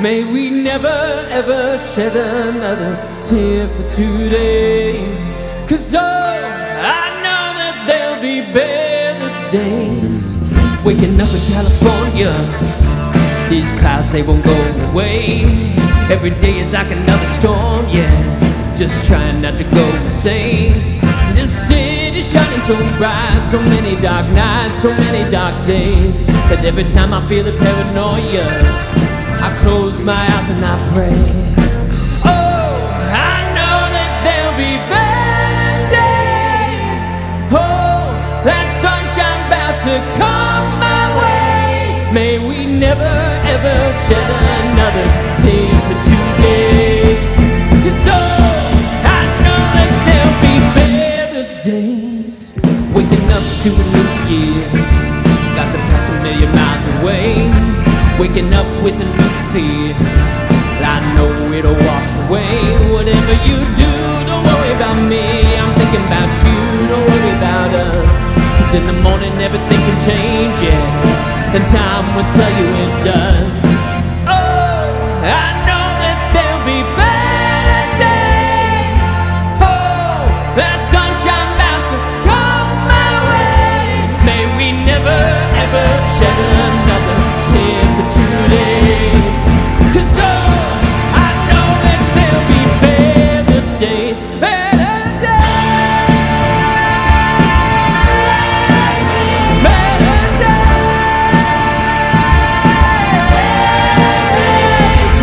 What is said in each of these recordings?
May we never ever shed another tear for today. 'Cause I know that there'll be better days. Waking up in California, these clouds, they won't go away. Every day is like another storm, yeah. Just trying not to go insane. This city's shining so bright, so many dark nights, so many dark days, that every time I feel the paranoia, I close my eyes and I pray. Oh, I know that there'll be better days. Oh, that sunshine's about to come my way. May we never ever shed another tear for today. 'Cause I know that there'll be better days. Waking up to a new year, got to pass a million miles away. Waking up with a new fear, I know it'll wash away. Whatever you do, don't worry about me, I'm thinking about you, don't worry about us. 'Cause in the morning everything can change, yeah, and time will tell you it does. Oh, I know that there'll be better days. Oh, that sunshine about to come my way. May we never ever shed another tear for today. 'Cause I know that there'll be better days, better days, better days.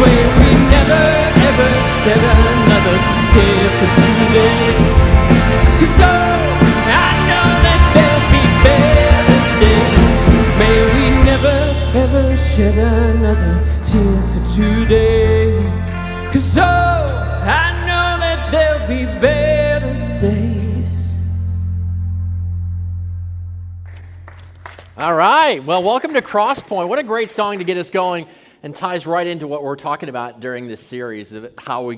May we never ever shed another tear for today. 'Cause I know that there'll be better days. May we never ever shed another tear for today. 'Cause I know that there'll be better days. All right. Well, welcome to Crosspoint. What a great song to get us going, and ties right into what we're talking about during this series, how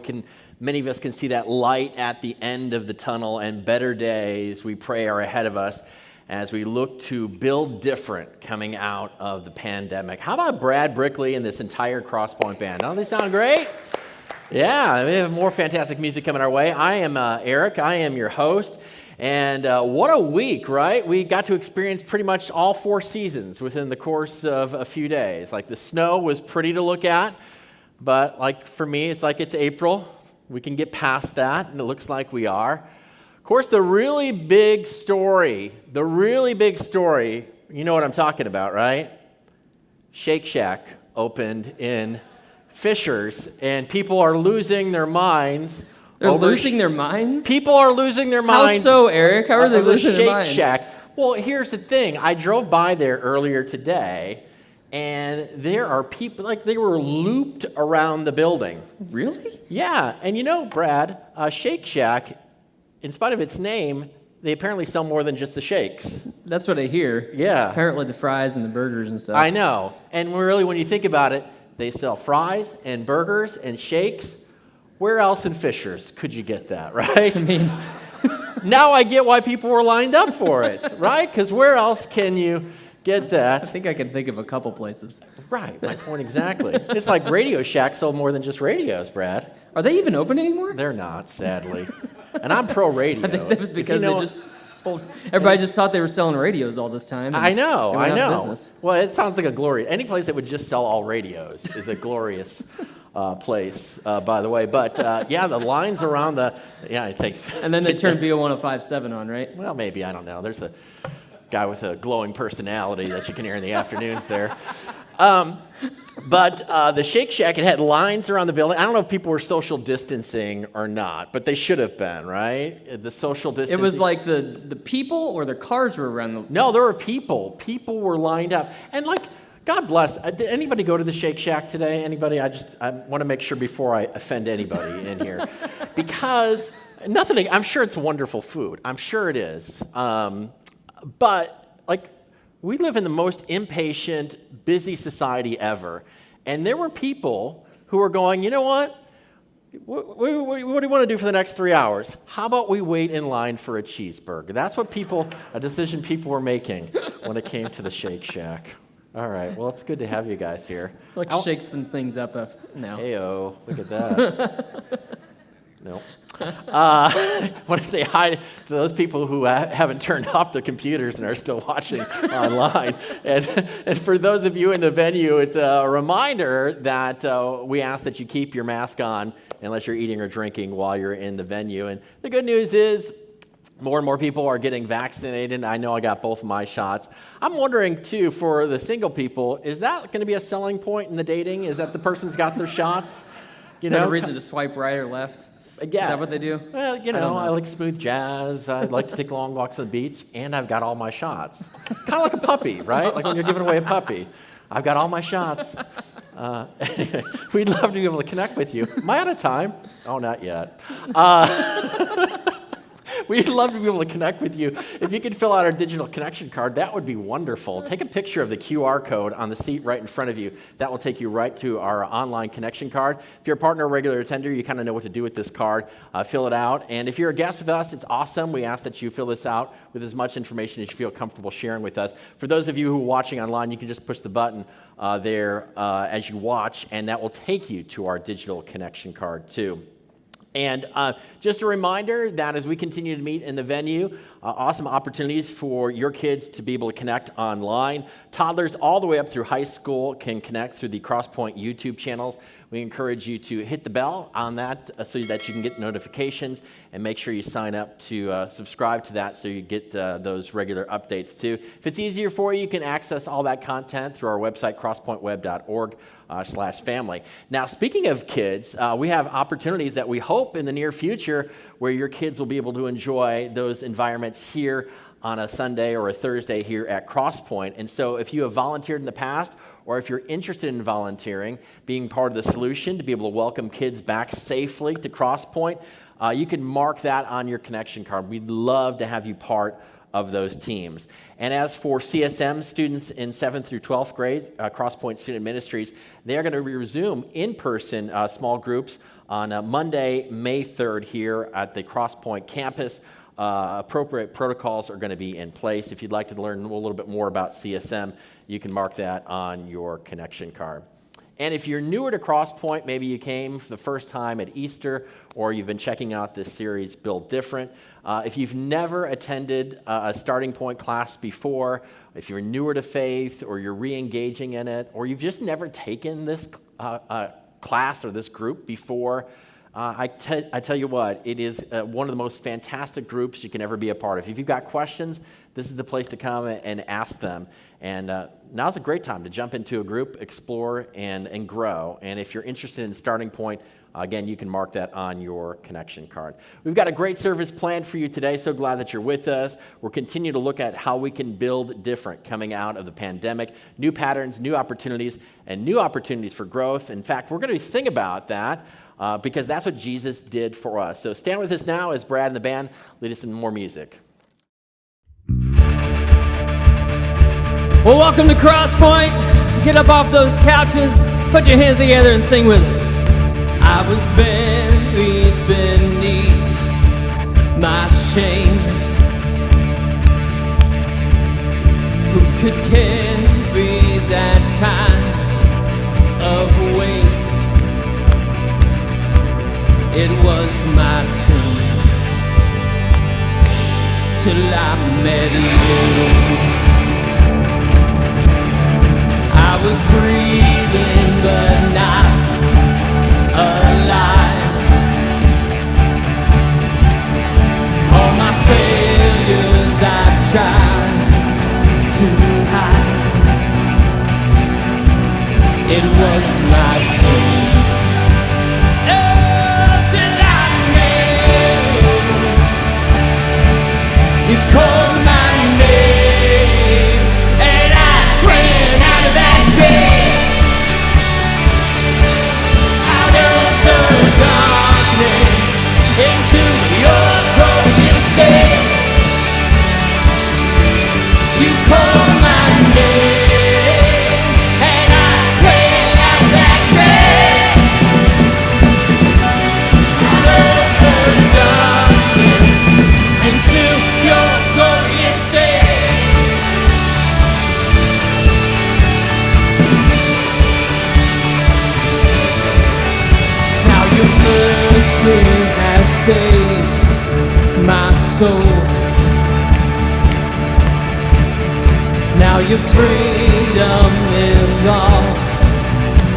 many of us can see that light at the end of the tunnel, and better days, we pray, are ahead of us as we look to build different coming out of the pandemic. How about Brad Brickley and this entire Crosspoint band? Don't they sound great? Yeah, we have more fantastic music coming our way. I am Eric. I am your host. And what a week, right? We got to experience pretty much all 4 seasons within the course of a few days. Like, the snow was pretty to look at, but like for me, it's like it's April. We can get past that, and it looks like we are. Of course, the really big story, you know what I'm talking about, right? Shake Shack opened in Fishers, and people are losing their minds. They're losing their minds? People are losing their minds. How so, Eric? How are they losing their minds? Shake Shack. Well, here's the thing. I drove by there earlier today, and there are people, like, they were looped around the building. Really? Yeah. And you know, Brad, Shake Shack, in spite of its name, they apparently sell more than just the shakes. That's what I hear. Yeah. Apparently the fries and the burgers and stuff. I know. And really, when you think about it, they sell fries and burgers and shakes. Where else in Fishers could you get that, right? I mean, now I get why people were lined up for it, right? Because where else can you get that? I think I can think of a couple places. Right, my point exactly. It's like Radio Shack sold more than just radios, Brad. Are they even open anymore? They're not, sadly. And I'm pro radio. I think that was because they just sold. Everybody just thought they were selling radios all this time. I know, they I went out of know. business. Well, it sounds like a glorious. Any place that would just sell all radios is a glorious place, by the way. But yeah, the lines around the. Yeah, I think so. And then they turned BO1057 on, right? Well, maybe, I don't know. There's a guy with a glowing personality that you can hear in the afternoons there. But the Shake Shack, it had lines around the building. I don't know if people were social distancing or not, but they should have been, right? The social distancing. It was like the people or the cars were around the... No, there were people. People were lined up. And like, God bless. Did anybody go to the Shake Shack today? Anybody? I want to make sure before I offend anybody in here. Because nothing, I'm sure it's wonderful food. I'm sure it is. But like, we live in the most impatient, busy society ever. And there were people who were going, you know what? What do you want to do for the next 3 hours? How about we wait in line for a cheeseburger? That's what a decision people were making when it came to the Shake Shack. All right. Well, it's good to have you guys here. Shake some things up now. Heyo, look at that. No. I want to say hi to those people who haven't turned off their computers and are still watching online. And for those of you in the venue, it's a reminder that we ask that you keep your mask on unless you're eating or drinking while you're in the venue. And the good news is more and more people are getting vaccinated. I know I got both of my shots. I'm wondering, too, for the single people, is that going to be a selling point in the dating? Is that the person's got their shots? You know, a reason to swipe right or left? Yeah. Is that what they do? Well, I like smooth jazz. I like to take long walks on the beach, and I've got all my shots. Kind of like a puppy, right? Like when you're giving away a puppy. I've got all my shots. We'd love to be able to connect with you. Am I out of time? Oh, not yet. We'd love to be able to connect with you. If you could fill out our digital connection card, that would be wonderful. Take a picture of the QR code on the seat right in front of you. That will take you right to our online connection card. If you're a partner or regular attender, you kind of know what to do with this card. Fill it out. And if you're a guest with us, it's awesome. We ask that you fill this out with as much information as you feel comfortable sharing with us. For those of you who are watching online, you can just push the button there as you watch, and that will take you to our digital connection card too. And just a reminder that as we continue to meet in the venue, awesome opportunities for your kids to be able to connect online. Toddlers all the way up through high school can connect through the Crosspoint YouTube channels. We encourage you to hit the bell on that so that you can get notifications, and make sure you sign up to subscribe to that so you get those regular updates too. If it's easier for you, you can access all that content through our website, crosspointweb.org/family. Now, speaking of kids, we have opportunities that we hope in the near future where your kids will be able to enjoy those environments here on a Sunday or a Thursday here at Crosspoint. And so if you have volunteered in the past, or if you're interested in volunteering, being part of the solution to be able to welcome kids back safely to Crosspoint, you can mark that on your connection card. We'd love to have you part of those teams. And as for CSM students in 7th through 12th grades, Crosspoint Student Ministries, they're going to resume in-person small groups on Monday, May 3rd here at the Crosspoint campus. Appropriate protocols are going to be in place. If you'd like to learn a little bit more about CSM, you can mark that on your connection card. And if you're newer to Crosspoint, maybe you came for the first time at Easter, or you've been checking out this series, Build Different. If you've never attended a starting point class before, if you're newer to faith, or you're re-engaging in it, or you've just never taken this class or this group before, I tell you what, it is one of the most fantastic groups you can ever be a part of. If you've got questions, this is the place to come and ask them. And now's a great time to jump into a group, explore, and grow. And if you're interested in Starting Point, again, you can mark that on your connection card. We've got a great service planned for you today. So glad that you're with us. We'll continue to look at how we can build different coming out of the pandemic. New patterns, new opportunities, and new opportunities for growth. In fact, we're going to sing about that. Because that's what Jesus did for us. So stand with us now as Brad and the band lead us in more music. Well, welcome to Crosspoint. Get up off those couches, put your hands together and sing with us. I was buried beneath my shame. Who could carry that kind of weight? It was my turn till I met you. I was breathing but not alive. All my failures I tried to hide. It was my turn. You called my name, and I ran out of that bed. mercy has saved my soul. Now your freedom is all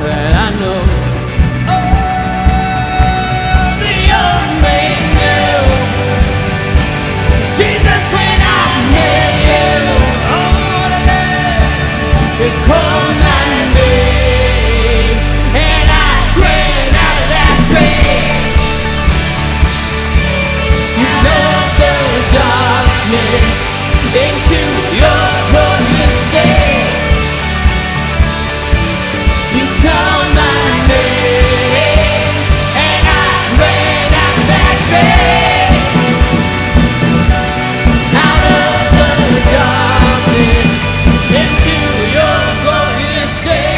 that I know. Oh, the old man knew Jesus when I met you. Oh, what a name! You called my name, and I ran out of that grave. You know the darkness into your glorious day. You called my name, and I ran out of that grave. Out of the darkness into your glorious day.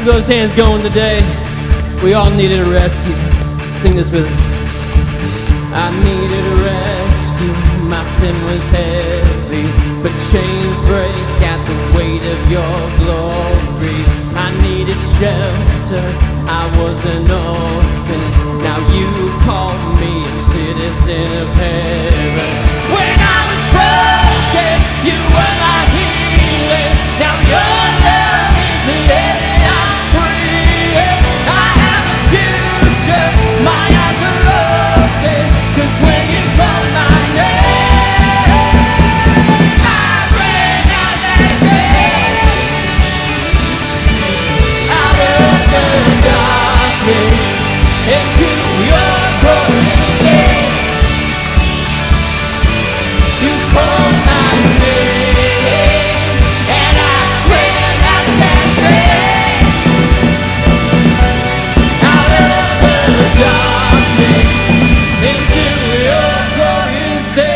Those hands going today. We all needed a rescue. Sing this with us. I needed a rescue. My sin was heavy, but chains break at the weight of your glory. I needed shelter. I was an orphan. Now you called me a citizen of heaven. When I was broken, you were my healing. Now your love is letting my eyes are open, 'cause when you called my name, I ran out that grave. Out of the darkness into your glorious day. You called my name, and I ran out that grave. Out of the darkness into your glorious day.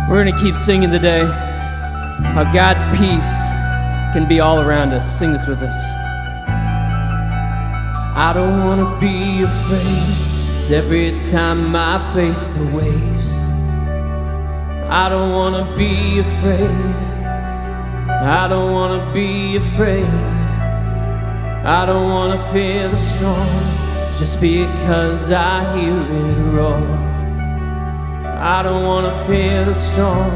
We're going to keep singing today how God's peace can be all around us. Sing this with us. I don't want to be afraid, 'cause every time I face the waves, I don't want to be afraid. I don't want to be afraid. I don't want to fear the storm, just because I hear it roar. I don't want to fear the storm.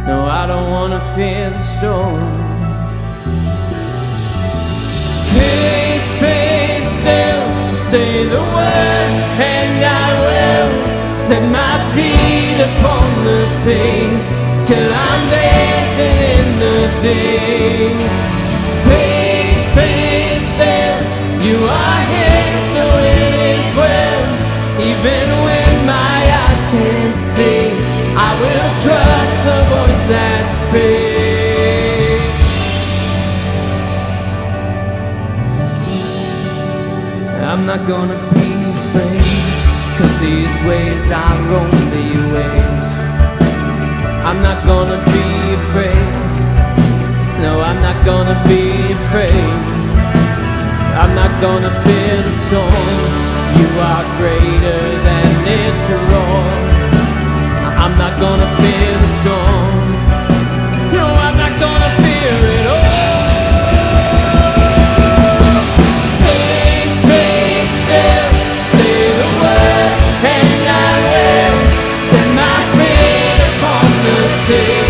No, I don't want to fear the storm. Peace, peace, still, say the word, and I will set my feet upon the sea, till I'm dancing in the day. Peace, peace, still, you are here, so it is well. Even when my eyes can't see, I will trust the voice that speaks. I'm not gonna be afraid, 'cause these ways are only ways. I'm not gonna be afraid. No, I'm not gonna be afraid. I'm not gonna fear the storm. You are greater than its roar. I'm not gonna fear the storm. No, I'm not gonna fear it all. Peace, peace, still, say the word, and I will set my feet upon the sea,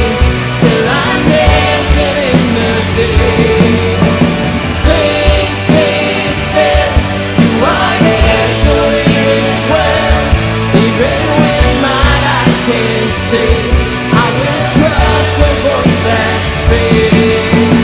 till I'm dancing in the day. Peace, peace, still, you are here, so it is well. Even when my eyes can't see, I will trust the voice that speaks.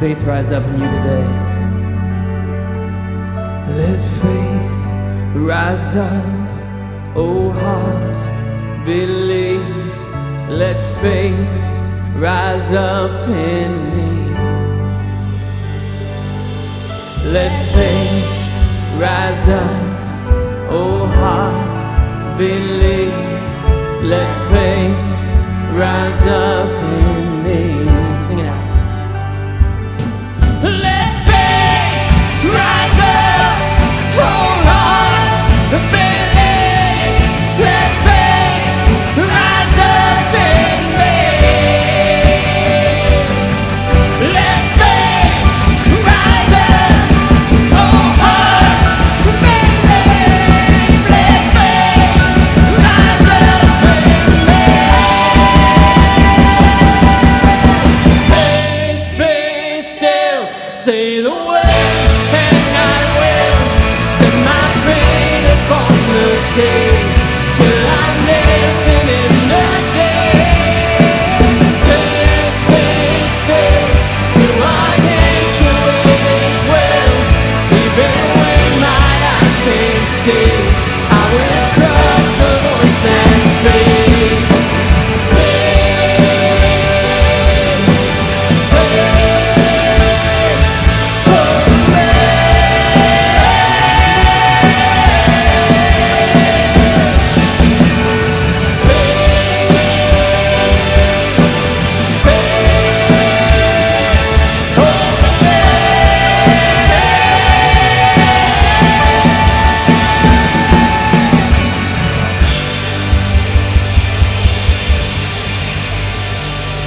faith rise up in you today. Let faith rise up, oh heart, believe. Let faith rise up in me. Let faith rise up, oh heart, believe. Let faith rise up in me. Sing it out. Let faith rise up, oh heart, believe. Let faith rise up in me. Let faith rise up, oh heart, believe. Let faith rise up in me. Be still, say the word, and I will set my feet upon the sea till I'm dancing in the day. Let's be still, do our hands to His will, even when my eyes can't see. I will trust the voice that speaks.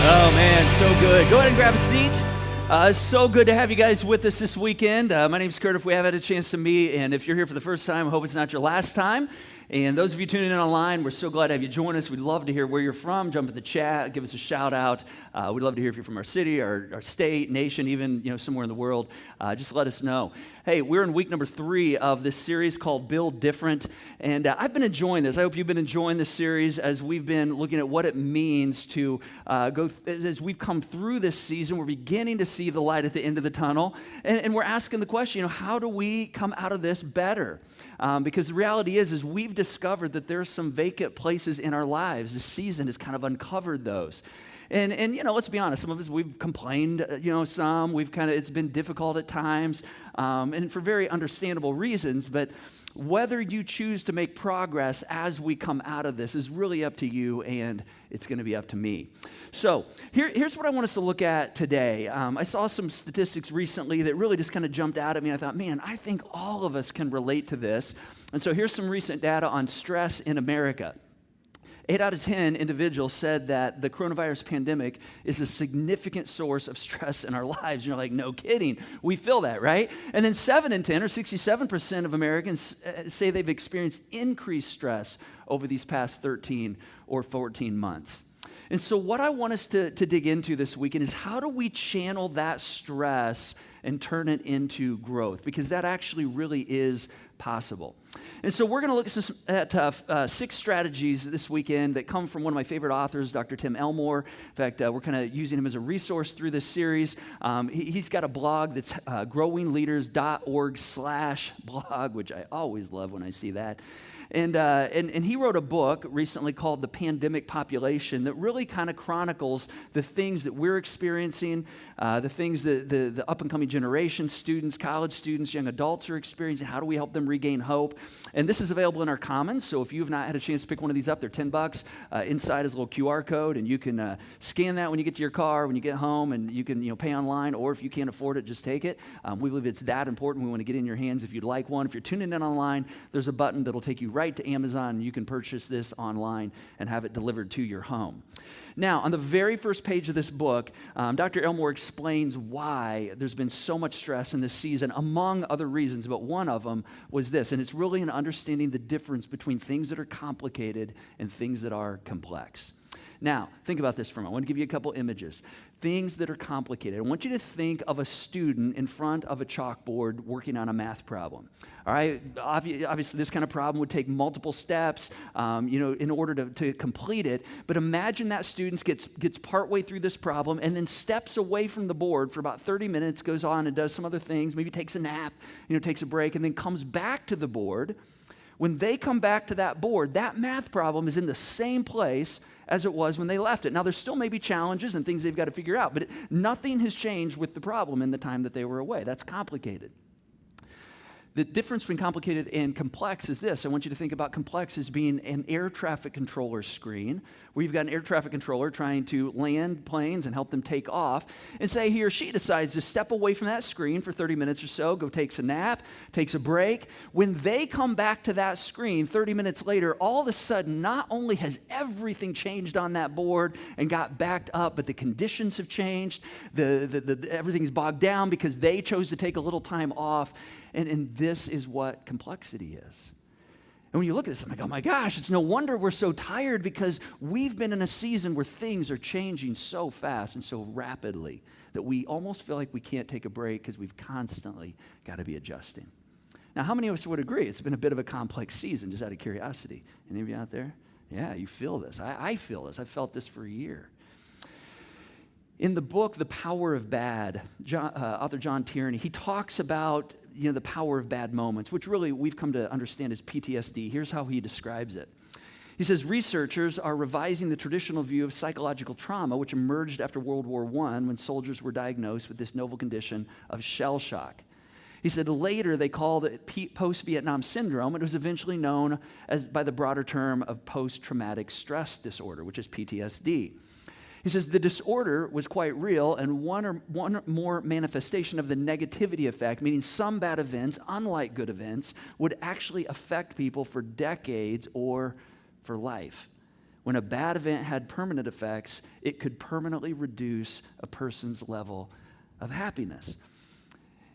Oh man, so good. Go ahead and grab a seat. It's so good to have you guys with us this weekend. My name's Kurt, if we haven't had a chance to meet, and if you're here for the first time, I hope it's not your last time. And those of you tuning in online, we're so glad to have you join us. We'd love to hear where you're from. Jump in the chat, give us a shout out. We'd love to hear if you're from our city, our state, nation, even somewhere in the world. Just let us know. Hey, we're in week number 3 of this series called Build Different, and I've been enjoying this. I hope you've been enjoying this series as we've been looking at what it means to as we've come through this season. We're beginning to see the light at the end of the tunnel, and we're asking the question, how do we come out of this better? Because the reality is we've discovered that there are some vacant places in our lives. This season has kind of uncovered those. And let's be honest, some of us, we've complained, some, it's been difficult at times, and for very understandable reasons, but whether you choose to make progress as we come out of this is really up to you, and it's going to be up to me. So here's what I want us to look at today. I saw some statistics recently that really just kind of jumped out at me. I thought, man, I think all of us can relate to this. And so here's some recent data on stress in America. 8 out of 10 individuals said that the coronavirus pandemic is a significant source of stress in our lives. You're like, no kidding. We feel that, right? And then 7 in 10, or 67% of Americans say they've experienced increased stress over these past 13 or 14 months. And so what I want us to dig into this weekend is how do we channel that stress and turn it into growth? Because that actually really is possible. And so we're going to look at 6 strategies this weekend that come from one of my favorite authors, Dr. Tim Elmore. In fact, we're kind of using him as a resource through this series. He's got a blog that's growingleaders.org/blog, which I always love when I see that. And he wrote a book recently called The Pandemic Population that really kind of chronicles the things that we're experiencing, the things that the up-and-coming generation, students, college students, young adults are experiencing. How do we help them regain hope? And this is available in our Commons, so if you've not had a chance to pick one of these up, they're $10. Inside is a little QR code, and you can scan that when you get to your car, when you get home, and you can pay online, or if you can't afford it, just take it. We believe it's that important. We want to get it in your hands if you'd like one. If you're tuning in online, there's a button that'll take you right to Amazon, and you can purchase this online and have it delivered to your home. Now, on the very first page of this book, Dr. Elmore explains why there's been so much stress in this season, among other reasons, but one of them was this, and it's really in understanding the difference between things that are complicated and things that are complex. Now, think about this for a moment. I want to give you a couple images. Things that are complicated. I want you to think of a student in front of a chalkboard working on a math problem. All right, obviously this kind of problem would take multiple steps, in order to complete it. But imagine that student gets partway through this problem and then steps away from the board for about 30 minutes, goes on and does some other things, maybe takes a nap, takes a break, and then comes back to the board. When they come back to that board, that math problem is in the same place as it was when they left it. Now, there still may be challenges and things they've got to figure out, but nothing has changed with the problem in the time that they were away. That's complicated. The difference between complicated and complex is this. I want you to think about complex as being an air traffic controller screen, where you've got an air traffic controller trying to land planes and help them take off. And say he or she decides to step away from that screen for 30 minutes or so, go takes a nap, takes a break. When they come back to that screen 30 minutes later, all of a sudden, not only has everything changed on that board and got backed up, but the conditions have changed. Everything's bogged down because they chose to take a little time off. And this is what complexity is. And when you look at this, I'm like, oh my gosh, it's no wonder we're so tired, because we've been in a season where things are changing so fast and so rapidly that we almost feel like we can't take a break because we've constantly got to be adjusting. Now, how many of us would agree it's been a bit of a complex season, just out of curiosity? Any of you out there? Yeah, you feel this. I feel this. I've felt this for a year. In the book, The Power of Bad, author John Tierney, he talks about the power of bad moments, which really we've come to understand as PTSD. Here's how he describes it. He says, researchers are revising the traditional view of psychological trauma, which emerged after World War I when soldiers were diagnosed with this novel condition of shell shock. He said later they called it post-Vietnam syndrome. It was eventually known by the broader term of post-traumatic stress disorder, which is PTSD. He says the disorder was quite real, and one or more manifestation of the negativity effect, meaning some bad events, unlike good events, would actually affect people for decades or for life. When a bad event had permanent effects, it could permanently reduce a person's level of happiness.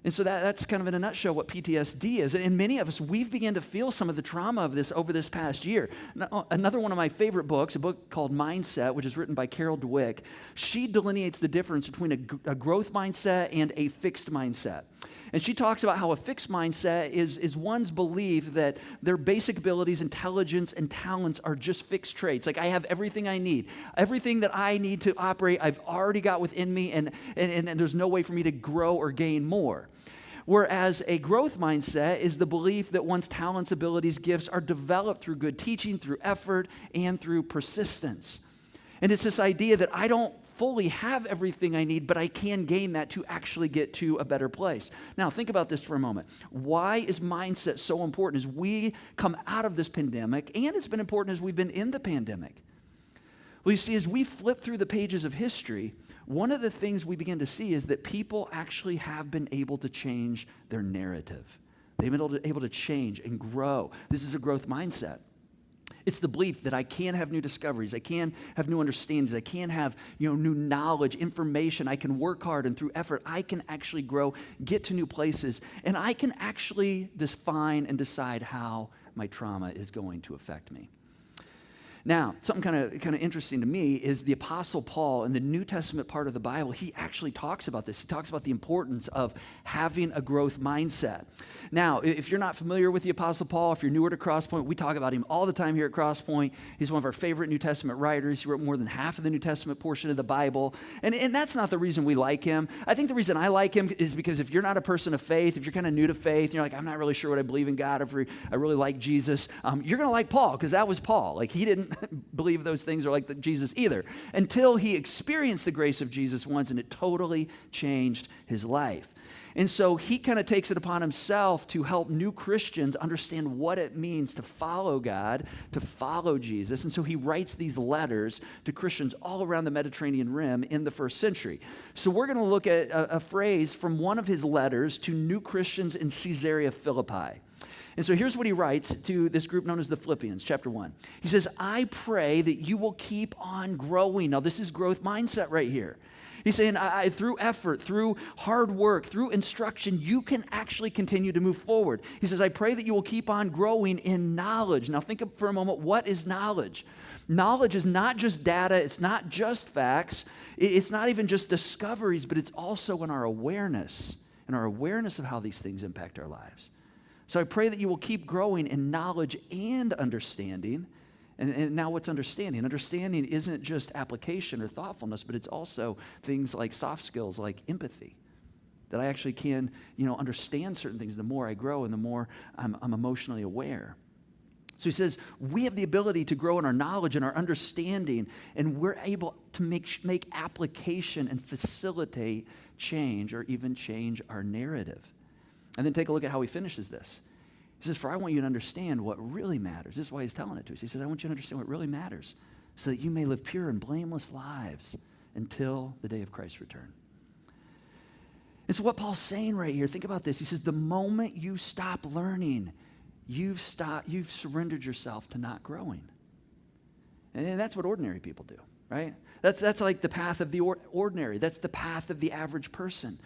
And so that's kind of in a nutshell what PTSD is. And many of us, we've begun to feel some of the trauma of this over this past year. Now, another one of my favorite books, a book called Mindset, which is written by Carol Dweck, she delineates the difference between a growth mindset and a fixed mindset. And she talks about how a fixed mindset is one's belief that their basic abilities, intelligence, and talents are just fixed traits. Like, I have everything I need. Everything that I need to operate, I've already got within me, and there's no way for me to grow or gain more. Whereas a growth mindset is the belief that one's talents, abilities, gifts are developed through good teaching, through effort, and through persistence. And it's this idea that I don't fully have everything I need, but I can gain that to actually get to a better place. Now, think about this for a moment. Why is mindset so important as we come out of this pandemic, and it's been important as we've been in the pandemic? Well, you see, as we flip through the pages of history, one of the things we begin to see is that people actually have been able to change their narrative. They've been able to change and grow. This is a growth mindset. It's the belief that I can have new discoveries, I can have new understandings, I can have new knowledge, information, I can work hard, and through effort, I can actually grow, get to new places, and I can actually define and decide how my trauma is going to affect me. Now, something kind of interesting to me is the Apostle Paul in the New Testament part of the Bible. He actually talks about this. He talks about the importance of having a growth mindset. Now, if you're not familiar with the Apostle Paul, if you're newer to Crosspoint, we talk about him all the time here at Crosspoint. He's one of our favorite New Testament writers. He wrote more than half of the New Testament portion of the Bible. And that's not the reason we like him. I think the reason I like him is because if you're not a person of faith, if you're kind of new to faith, and you're like, I'm not really sure what I believe in God, if I really like Jesus, you're going to like Paul, because that was Paul. Like, he didn't believe those things are like Jesus either, until he experienced the grace of Jesus once, and it totally changed his life. And so he kind of takes it upon himself to help new Christians understand what it means to follow God, to follow Jesus. And so he writes these letters to Christians all around the Mediterranean Rim in the first century. So we're going to look at a phrase from one of his letters to new Christians in Caesarea Philippi. And so here's what he writes to this group known as the Philippians, chapter 1. He says, I pray that you will keep on growing. Now, this is growth mindset right here. He's saying, through effort, through hard work, through instruction, you can actually continue to move forward. He says, I pray that you will keep on growing in knowledge. Now, think for a moment, what is knowledge? Knowledge is not just data. It's not just facts. It's not even just discoveries, but it's also in our awareness of how these things impact our lives. So I pray that you will keep growing in knowledge and understanding. And now what's understanding? Understanding isn't just application or thoughtfulness, but it's also things like soft skills, like empathy. That I actually can, understand certain things the more I grow and the more I'm emotionally aware. So he says, we have the ability to grow in our knowledge and our understanding, and we're able to make application and facilitate change or even change our narrative. And then take a look at how he finishes this. He says, for I want you to understand what really matters. This is why he's telling it to us. He says, I want you to understand what really matters so that you may live pure and blameless lives until the day of Christ's return. And so what Paul's saying right here, think about this. He says, the moment you stop learning, you've surrendered yourself to not growing. And that's what ordinary people do, right? That's like the path of the ordinary. That's the path of the average person.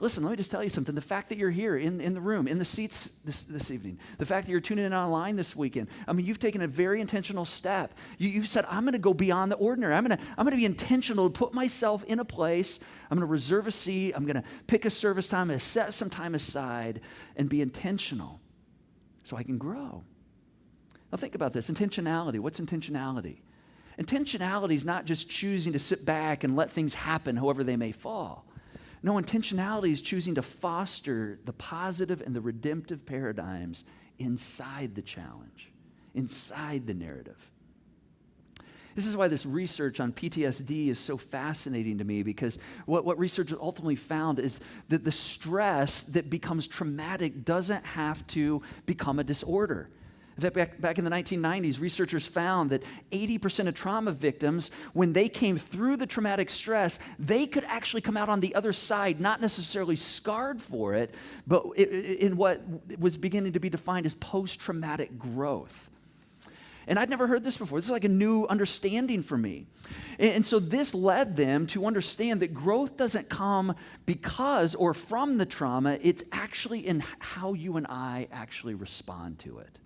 Listen, let me just tell you something. The fact that you're here in the room, in the seats this evening, the fact that you're tuning in online this weekend, you've taken a very intentional step. You've said, I'm going to go beyond the ordinary. I'm going to be intentional to put myself in a place. I'm going to reserve a seat. I'm going to pick a service time. I'm going to set some time aside and be intentional so I can grow. Now think about this. Intentionality. What's intentionality? Intentionality is not just choosing to sit back and let things happen however they may fall. No, intentionality is choosing to foster the positive and the redemptive paradigms inside the challenge, inside the narrative. This is why this research on PTSD is so fascinating to me, because what research ultimately found is that the stress that becomes traumatic doesn't have to become a disorder. In fact, back in the 1990s, researchers found that 80% of trauma victims, when they came through the traumatic stress, they could actually come out on the other side, not necessarily scarred for it, but in what was beginning to be defined as post-traumatic growth. And I'd never heard this before. This is like a new understanding for me. And so this led them to understand that growth doesn't come because or from the trauma. It's actually in how you and I actually respond to it.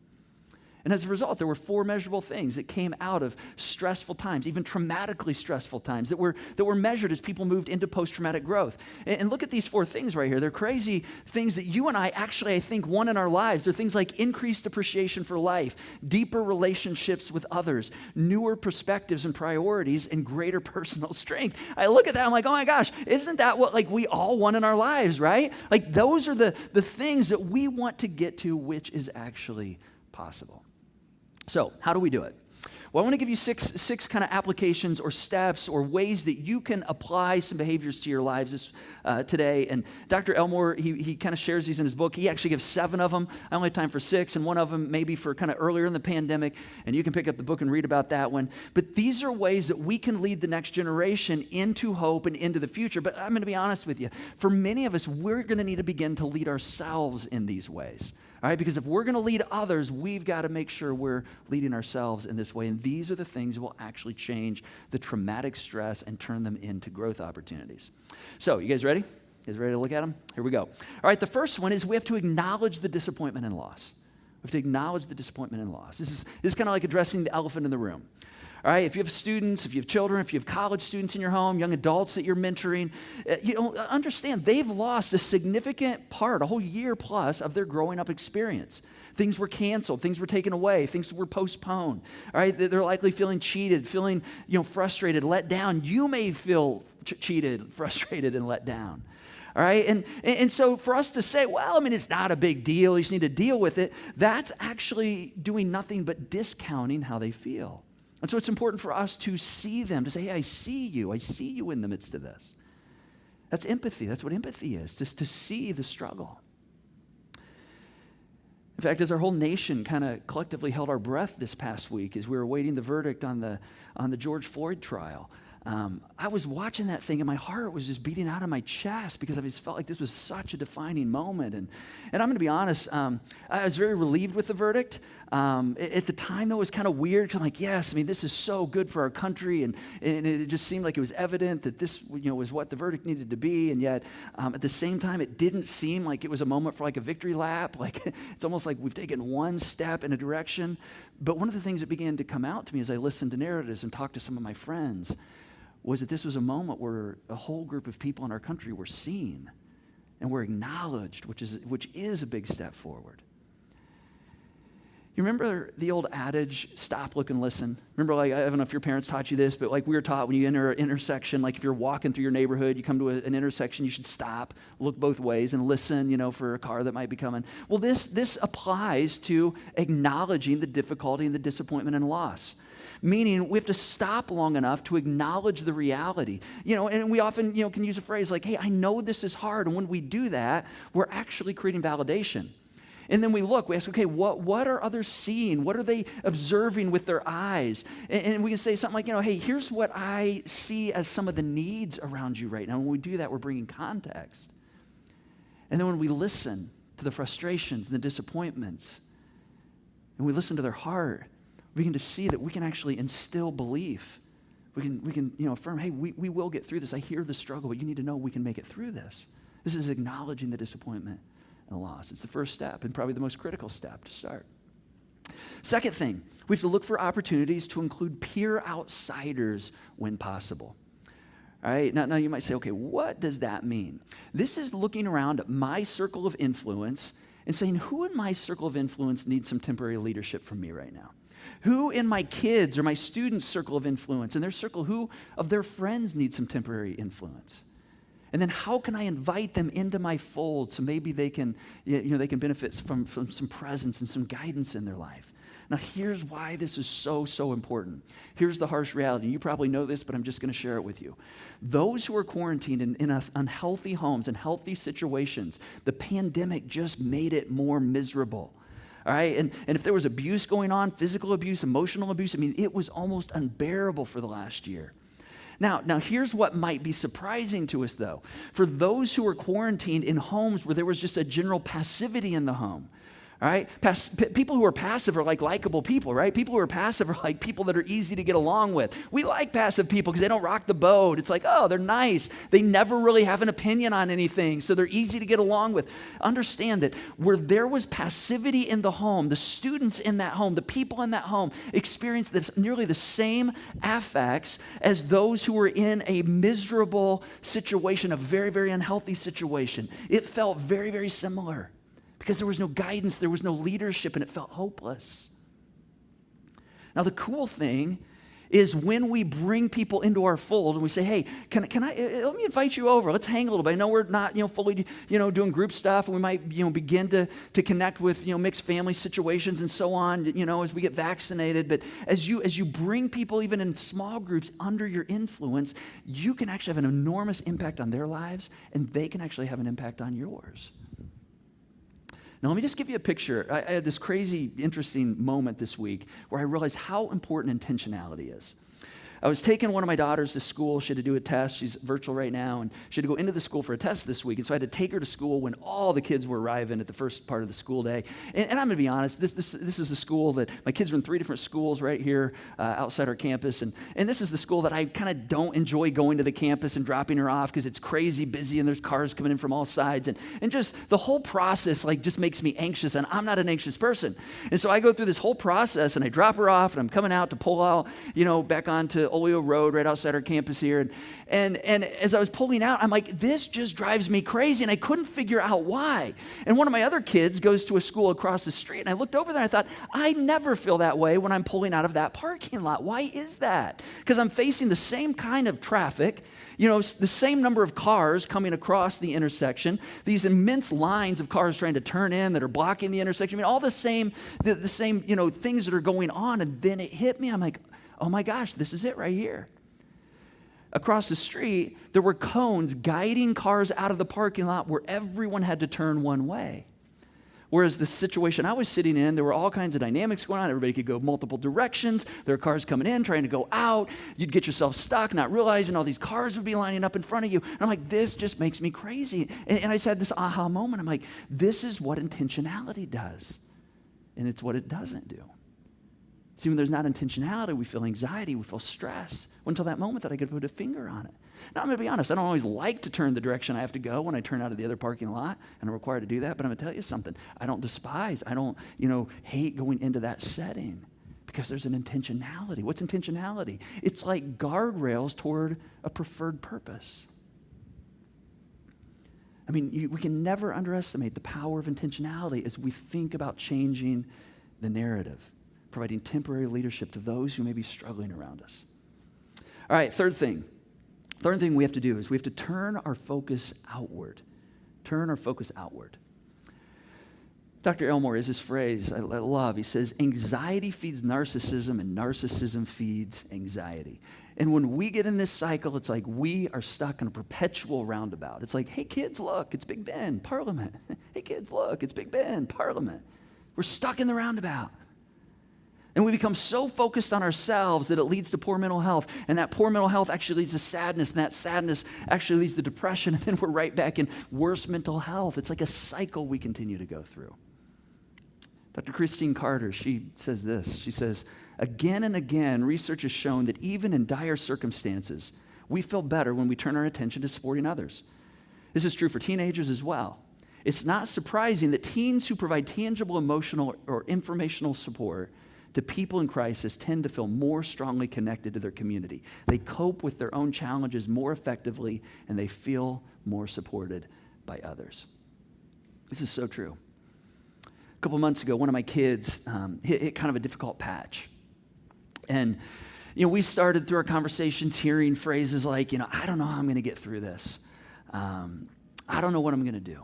And as a result, there were 4 measurable things that came out of stressful times, even traumatically stressful times, that were measured as people moved into post-traumatic growth. And look at these 4 things right here. They're crazy things that you and I actually, I think, want in our lives. They're things like increased appreciation for life, deeper relationships with others, newer perspectives and priorities, and greater personal strength. I look at that, I'm like, oh my gosh, isn't that what we all want in our lives, right? Those are the things that we want to get to, which is actually possible. So, how do we do it? Well, I want to give you six kind of applications or steps or ways that you can apply some behaviors to your lives today. And Dr. Elmore, he kind of shares these in his book. He actually gives 7 of them. I only have time for 6, and one of them maybe for kind of earlier in the pandemic, and you can pick up the book and read about that one. But these are ways that we can lead the next generation into hope and into the future. But I'm going to be honest with you. For many of us, we're going to need to begin to lead ourselves in these ways. All right, because if we're going to lead others, we've got to make sure we're leading ourselves in this way. And these are the things that will actually change the traumatic stress and turn them into growth opportunities. So, you guys ready? You guys ready to look at them? Here we go. All right, the first one is we have to acknowledge the disappointment and loss. We have to acknowledge the disappointment and loss. This is kind of like addressing the elephant in the room. All right, if you have students, if you have children, if you have college students in your home, young adults that you're mentoring, understand they've lost a significant part, a whole year plus of their growing up experience. Things were canceled, things were taken away, things were postponed. All right, they're likely feeling cheated, feeling frustrated, let down. You may feel cheated, frustrated, and let down. All right, and so for us to say, well, it's not a big deal, you just need to deal with it, that's actually doing nothing but discounting how they feel. And so it's important for us to see them, to say, hey, I see you in the midst of this. That's empathy. That's what empathy is, just to see the struggle. In fact, as our whole nation kind of collectively held our breath this past week as we were awaiting the verdict on the George Floyd trial, I was watching that thing and my heart was just beating out of my chest because I just felt like this was such a defining moment. And I'm going to be honest, I was very relieved with the verdict. At the time, though, it was kind of weird because I'm like, yes, I mean, this is so good for our country. And it just seemed like it was evident that this was what the verdict needed to be. And yet, at the same time, it didn't seem like it was a moment for like a victory lap. Like it's almost like we've taken one step in a direction. But one of the things that began to come out to me as I listened to narratives and talked to some of my friends was that this was a moment where a whole group of people in our country were seen and were acknowledged, which is a big step forward. You remember the old adage, stop, look, and listen? Remember, like, I don't know if your parents taught you this, but like we were taught when you enter an intersection, like if you're walking through your neighborhood, you come to an intersection, you should stop, look both ways, and listen, for a car that might be coming. Well, this applies to acknowledging the difficulty and the disappointment and loss. Meaning we have to stop long enough to acknowledge the reality. And we often, can use a phrase like, hey, I know this is hard. And when we do that, we're actually creating validation. And then we ask, okay, what are others seeing? What are they observing with their eyes? And we can say something like, hey, here's what I see as some of the needs around you right now. When we do that, we're bringing context. And then when we listen to the frustrations and the disappointments, and we listen to their heart, we begin to see that we can actually instill belief. We can affirm, hey, we will get through this. I hear the struggle, but you need to know we can make it through this. This is acknowledging the disappointment and the loss. It's the first step and probably the most critical step to start. Second thing, we have to look for opportunities to include peer outsiders when possible. All right, now you might say, okay, what does that mean? This is looking around at my circle of influence and saying, who in my circle of influence needs some temporary leadership from me right now? Who in my kids or my students' circle of influence, in their circle, who of their friends need some temporary influence? And then how can I invite them into my fold so maybe they can benefit from some presence and some guidance in their life? Now, here's why this is so, so important. Here's the harsh reality. You probably know this, but I'm just going to share it with you. Those who are quarantined in unhealthy homes and healthy situations, the pandemic just made it more miserable. All right, and if there was abuse going on, physical abuse, emotional abuse, it was almost unbearable for the last year. Now here's what might be surprising to us, though. For those who were quarantined in homes where there was just a general passivity in the home, all right? People who are passive are like likable people, right? People who are passive are like people that are easy to get along with. We like passive people because they don't rock the boat. It's like, oh, they're nice. They never really have an opinion on anything, so they're easy to get along with. Understand that where there was passivity in the home, the students in that home, the people in that home experienced nearly the same affects as those who were in a miserable situation, a very, very unhealthy situation. It felt very, very similar. Because there was no guidance, there was no leadership, and it felt hopeless. Now, the cool thing is when we bring people into our fold and we say, hey, can I let me invite you over. Let's hang a little bit. I know we're not, fully, doing group stuff, and we might, begin to connect with, mixed family situations and so on, as we get vaccinated. But as you bring people even in small groups under your influence, you can actually have an enormous impact on their lives, and they can actually have an impact on yours. Now, let me just give you a picture. I had this crazy, interesting moment this week where I realized how important intentionality is. I was taking one of my daughters to school. She had to do a test. She's virtual right now, and she had to go into the school for a test this week. And so I had to take her to school when all the kids were arriving at the first part of the school day. And I'm going to be honest, this is a school that my kids are in 3 different schools right here outside our campus. And this is the school that I kind of don't enjoy going to the campus and dropping her off because it's crazy busy and there's cars coming in from all sides. And just the whole process just makes me anxious, and I'm not an anxious person. And so I go through this whole process, and I drop her off, and I'm coming out to pull out, back onto Oleo Road right outside our campus here. And as I was pulling out, I'm like, this just drives me crazy. And I couldn't figure out why. And one of my other kids goes to a school across the street. And I looked over there and I thought, I never feel that way when I'm pulling out of that parking lot. Why is that? Because I'm facing the same kind of traffic, the same number of cars coming across the intersection, these immense lines of cars trying to turn in that are blocking the intersection. All the same things that are going on. And then it hit me. I'm like, oh my gosh, this is it right here. Across the street, there were cones guiding cars out of the parking lot where everyone had to turn one way. Whereas the situation I was sitting in, there were all kinds of dynamics going on. Everybody could go multiple directions. There are cars coming in, trying to go out. You'd get yourself stuck, not realizing all these cars would be lining up in front of you. And I'm like, this just makes me crazy. And I just had this aha moment. I'm like, this is what intentionality does. And it's what it doesn't do. See, when there's not intentionality, we feel anxiety, we feel stress. Until that moment that I could put a finger on it. Now, I'm going to be honest, I don't always like to turn the direction I have to go when I turn out of the other parking lot, and I'm required to do that, but I'm going to tell you something. I don't despise, I don't, hate going into that setting because there's an intentionality. What's intentionality? It's like guardrails toward a preferred purpose. I mean, we can never underestimate the power of intentionality as we think about changing the narrative, providing temporary leadership to those who may be struggling around us. All right, third thing we have to do is we have to turn our focus outward. Turn our focus outward. Dr. Elmore has this phrase I love. He says, anxiety feeds narcissism and narcissism feeds anxiety. And when we get in this cycle, it's like we are stuck in a perpetual roundabout. It's like, hey kids, look, it's Big Ben, Parliament. Hey kids, look, it's Big Ben, Parliament. We're stuck in the roundabout. And we become so focused on ourselves that it leads to poor mental health. And that poor mental health actually leads to sadness. And that sadness actually leads to depression. And then we're right back in worse mental health. It's like a cycle we continue to go through. Dr. Christine Carter, she says this. She says, again and again, research has shown that even in dire circumstances, we feel better when we turn our attention to supporting others. This is true for teenagers as well. It's not surprising that teens who provide tangible emotional or informational support to people in crisis tend to feel more strongly connected to their community. They cope with their own challenges more effectively, and they feel more supported by others. This is so true. A couple months ago, one of my kids hit kind of a difficult patch. And, we started through our conversations hearing phrases like, I don't know how I'm going to get through this. I don't know what I'm going to do.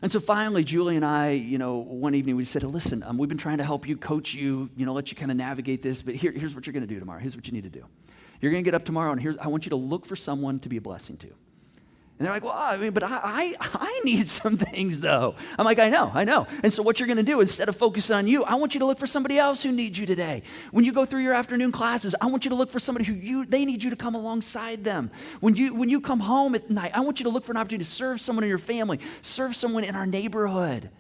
And so finally, Julie and I, one evening we said, listen, we've been trying to help you, coach you, let you kind of navigate this, but here's what you're going to do tomorrow. Here's what you need to do. You're going to get up tomorrow, and I want you to look for someone to be a blessing to. And they're like, well, but I need some things, though. I'm like, I know. And so what you're going to do, instead of focusing on you, I want you to look for somebody else who needs you today. When you go through your afternoon classes, I want you to look for somebody they need you to come alongside them. When you come home at night, I want you to look for an opportunity to serve someone in your family, serve someone in our neighborhood.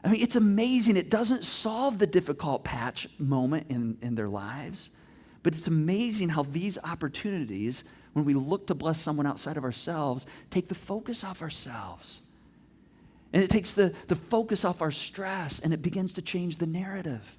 I mean, it's amazing. It doesn't solve the difficult patch moment in their lives, but it's amazing how these opportunities, when we look to bless someone outside of ourselves, take the focus off ourselves. And it takes the focus off our stress, and it begins to change the narrative.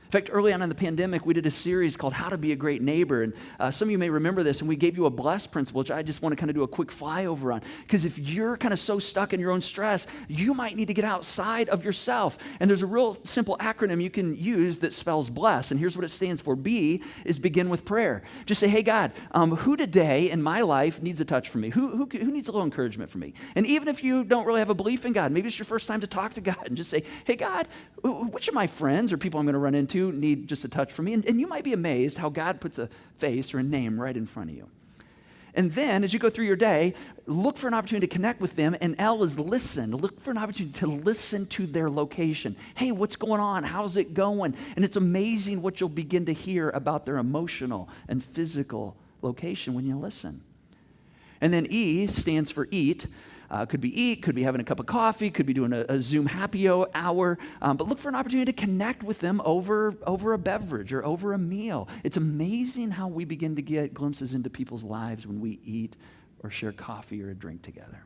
In fact, early on in the pandemic, we did a series called How to Be a Great Neighbor. And some of you may remember this, and we gave you a BLESS principle, which I just want to kind of do a quick flyover on. Because if you're kind of so stuck in your own stress, you might need to get outside of yourself. And there's a real simple acronym you can use that spells BLESS. And here's what it stands for. B is begin with prayer. Just say, hey, God, who today in my life needs a touch from me? Who needs a little encouragement from me? And even if you don't really have a belief in God, maybe it's your first time to talk to God, and just say, hey, God, which of my friends or people I'm going to run into need just a touch from me? And you might be amazed how God puts a face or a name right in front of you. And then as you go through your day, look for an opportunity to connect with them. And L is listen. Look for an opportunity to listen to their location. Hey, what's going on? How's it going? And it's amazing what you'll begin to hear about their emotional and physical location when you listen. And then E stands for eat. Could be eat, could be having a cup of coffee, could be doing a Zoom happy hour, but look for an opportunity to connect with them over a beverage or over a meal. It's amazing how we begin to get glimpses into people's lives when we eat or share coffee or a drink together.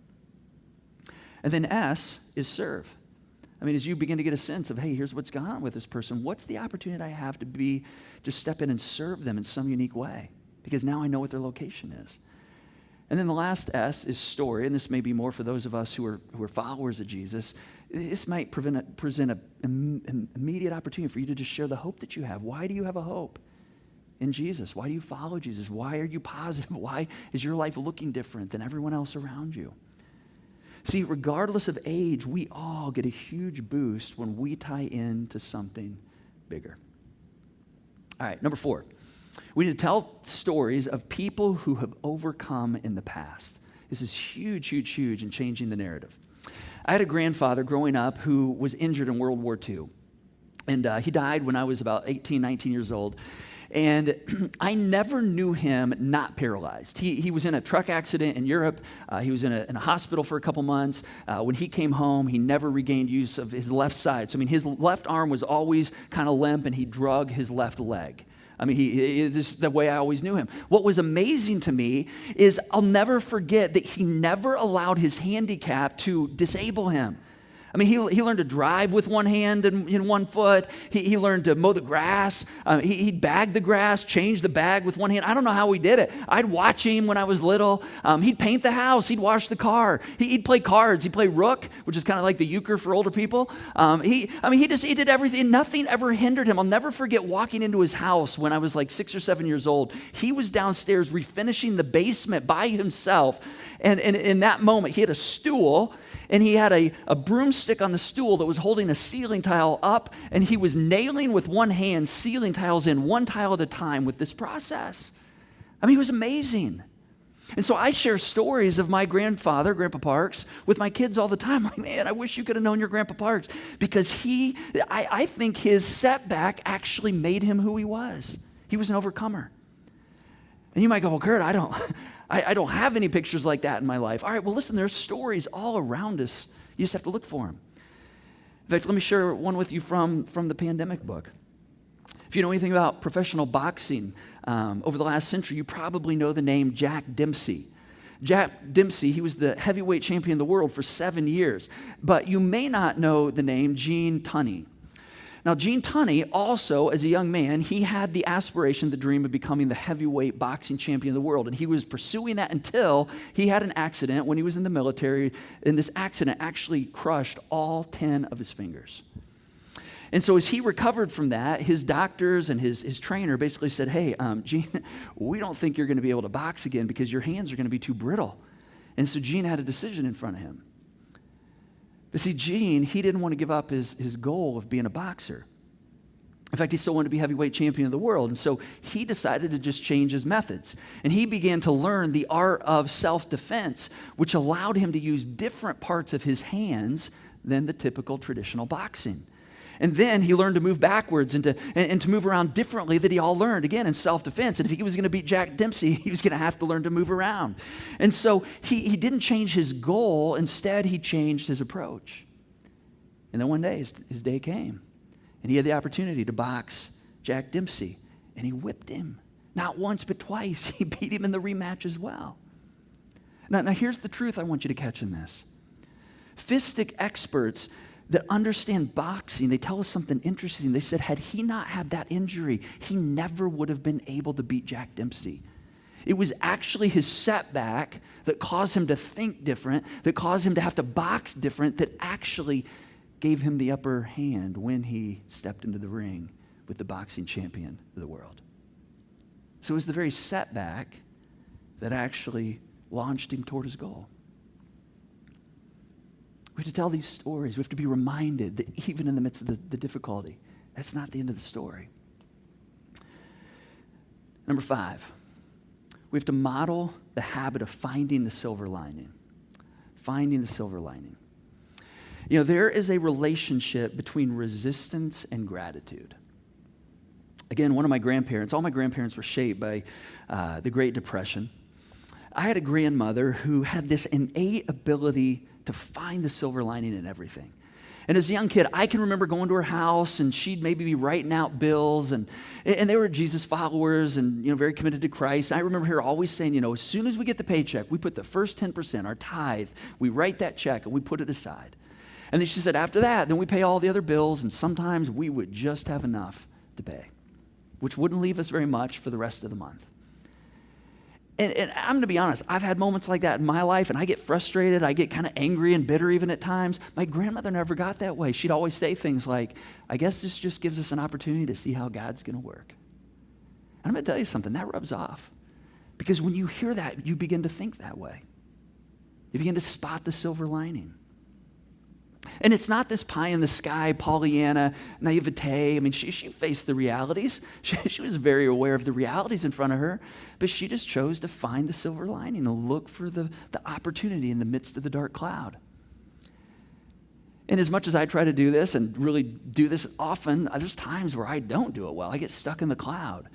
And then S is serve. I mean, as you begin to get a sense of, hey, here's what's going on with this person, what's the opportunity I have to step in and serve them in some unique way? Because now I know what their location is. And then the last S is story, and this may be more for those of us who are followers of Jesus. This might present an immediate opportunity for you to just share the hope that you have. Why do you have a hope in Jesus? Why do you follow Jesus? Why are you positive? Why is your life looking different than everyone else around you? See, regardless of age, we all get a huge boost when we tie into something bigger. All right, number 4. We need to tell stories of people who have overcome in the past. This is huge, huge, huge in changing the narrative. I had a grandfather growing up who was injured in World War II. And he died when I was about 18, 19 years old. And I never knew him not paralyzed. He was in a truck accident in Europe. He was in a hospital for a couple months. When he came home, he never regained use of his left side. So, I mean, his left arm was always kind of limp, and he drug his left leg. I mean, this is the way I always knew him. What was amazing to me is I'll never forget that he never allowed his handicap to disable him. I mean, he learned to drive with one hand and in one foot. He learned to mow the grass. He'd bag the grass, change the bag with one hand. I don't know how he did it. I'd watch him when I was little. He'd paint the house. He'd wash the car. He'd play cards. He'd play rook, which is kind of like the euchre for older people. He did everything. Nothing ever hindered him. I'll never forget walking into his house when I was like 6 or 7 years old. He was downstairs refinishing the basement by himself. And in that moment, he had a stool, and he had a broomstick on the stool that was holding a ceiling tile up, and he was nailing with one hand ceiling tiles in one tile at a time with this process. I mean, it was amazing. And so I share stories of my grandfather, Grandpa Parks, with my kids all the time. Like, man, I wish you could have known your Grandpa Parks, because I think his setback actually made him who he was. He was an overcomer. And you might go, well, Kurt, I don't have any pictures like that in my life. All right, well, listen, there's stories all around us. You just have to look for them. In fact, let me share one with you from the pandemic book. If you know anything about professional boxing, over the last century, you probably know the name Jack Dempsey. Jack Dempsey, he was the heavyweight champion of the world for 7 years. But you may not know the name Gene Tunney. Now, Gene Tunney also, as a young man, he had the aspiration, the dream of becoming the heavyweight boxing champion of the world. And he was pursuing that until he had an accident when he was in the military. And this accident actually crushed all 10 of his fingers. And so as he recovered from that, his doctors and his trainer basically said, hey, Gene, we don't think you're going to be able to box again because your hands are going to be too brittle. And so Gene had a decision in front of him. But see, Gene, he didn't want to give up his goal of being a boxer. In fact, he still wanted to be heavyweight champion of the world. And so he decided to just change his methods. And he began to learn the art of self-defense, which allowed him to use different parts of his hands than the typical traditional boxing. And then he learned to move backwards and to move around differently that he all learned, again, in self-defense. And if he was going to beat Jack Dempsey, he was going to have to learn to move around. And so he didn't change his goal. Instead, he changed his approach. And then one day, his day came. And he had the opportunity to box Jack Dempsey. And he whipped him. Not once, but twice. He beat him in the rematch as well. Now here's the truth I want you to catch in this. Fistic experts that understand boxing, they tell us something interesting. They said, had he not had that injury, he never would have been able to beat Jack Dempsey. It was actually his setback that caused him to think different, that caused him to have to box different, that actually gave him the upper hand when he stepped into the ring with the boxing champion of the world. So it was the very setback that actually launched him toward his goal. We have to tell these stories. We have to be reminded that even in the midst of the difficulty, that's not the end of the story. Number 5, we have to model the habit of finding the silver lining. Finding the silver lining. You know, there is a relationship between resistance and gratitude. Again, one of my grandparents, all my grandparents were shaped by the Great Depression. I had a grandmother who had this innate ability to find the silver lining in everything. And as a young kid, I can remember going to her house, and she'd maybe be writing out bills, and they were Jesus followers and, very committed to Christ. I remember her always saying, as soon as we get the paycheck, we put the first 10%, our tithe, we write that check and we put it aside. And then she said, after that, then we pay all the other bills, and sometimes we would just have enough to pay, which wouldn't leave us very much for the rest of the month. And I'm going to be honest, I've had moments like that in my life, and I get frustrated. I get kind of angry and bitter even at times. My grandmother never got that way. She'd always say things like, I guess this just gives us an opportunity to see how God's going to work. And I'm going to tell you something, that rubs off. Because when you hear that, you begin to think that way. You begin to spot the silver lining. And it's not this pie-in-the-sky, Pollyanna, naivete. I mean, she faced the realities. She was very aware of the realities in front of her, but she just chose to find the silver lining and look for the opportunity in the midst of the dark cloud. And as much as I try to do this and really do this often, there's times where I don't do it well. I get stuck in the cloud.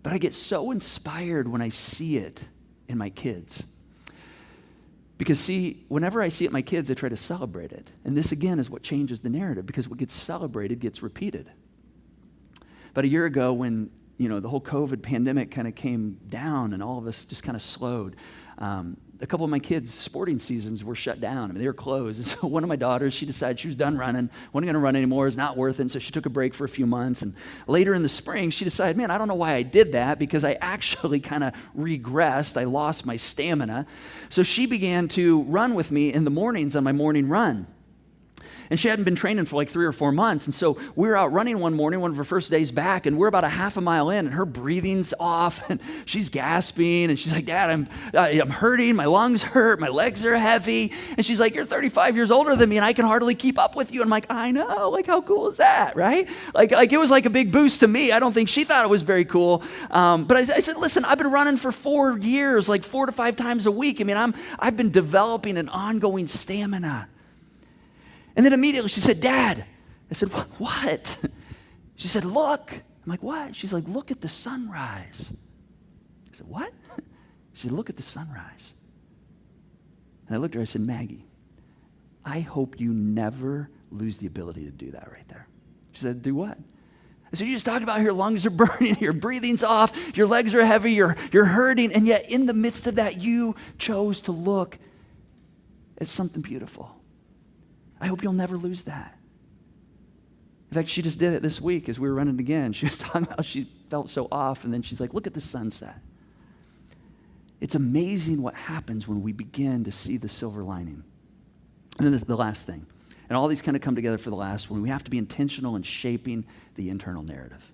But I get so inspired when I see it in my kids. Because see, whenever I see it in my kids, I try to celebrate it. And this again is what changes the narrative, because what gets celebrated gets repeated. About a year ago when, the whole COVID pandemic kind of came down and all of us just kind of slowed, a couple of my kids' sporting seasons were shut down. They were closed. And so one of my daughters, she decided she was done running, wasn't going to run anymore, it's not worth it. And so she took a break for a few months. And later in the spring, she decided, man, I don't know why I did that, because I actually kind of regressed. I lost my stamina. So she began to run with me in the mornings on my morning run. And she hadn't been training for like 3 or 4 months. And so we were out running one morning, one of her first days back, and we're about a half a mile in, and her breathing's off, and she's gasping, and she's like, Dad, I'm hurting, my lungs hurt, my legs are heavy. And she's like, you're 35 years older than me, and I can hardly keep up with you. And I'm like, I know, like how cool is that, right? Like it was like a big boost to me. I don't think she thought it was very cool. But I said, listen, I've been running for 4 years, like 4 to 5 times a week. I've been developing an ongoing stamina. And then immediately she said, Dad. I said, what? She said, look. I'm like, what? She's like, look at the sunrise. I said, what? She said, look at the sunrise. And I looked at her, I said, Maggie, I hope you never lose the ability to do that right there. She said, do what? I said, you just talked about your lungs are burning, your breathing's off, your legs are heavy, you're hurting, and yet in the midst of that, you chose to look at something beautiful. I hope you'll never lose that. In fact, she just did it this week as we were running again. She was talking about she felt so off, and then she's like, look at the sunset. It's amazing what happens when we begin to see the silver lining. And then the last thing, and all these kind of come together for the last one, we have to be intentional in shaping the internal narrative.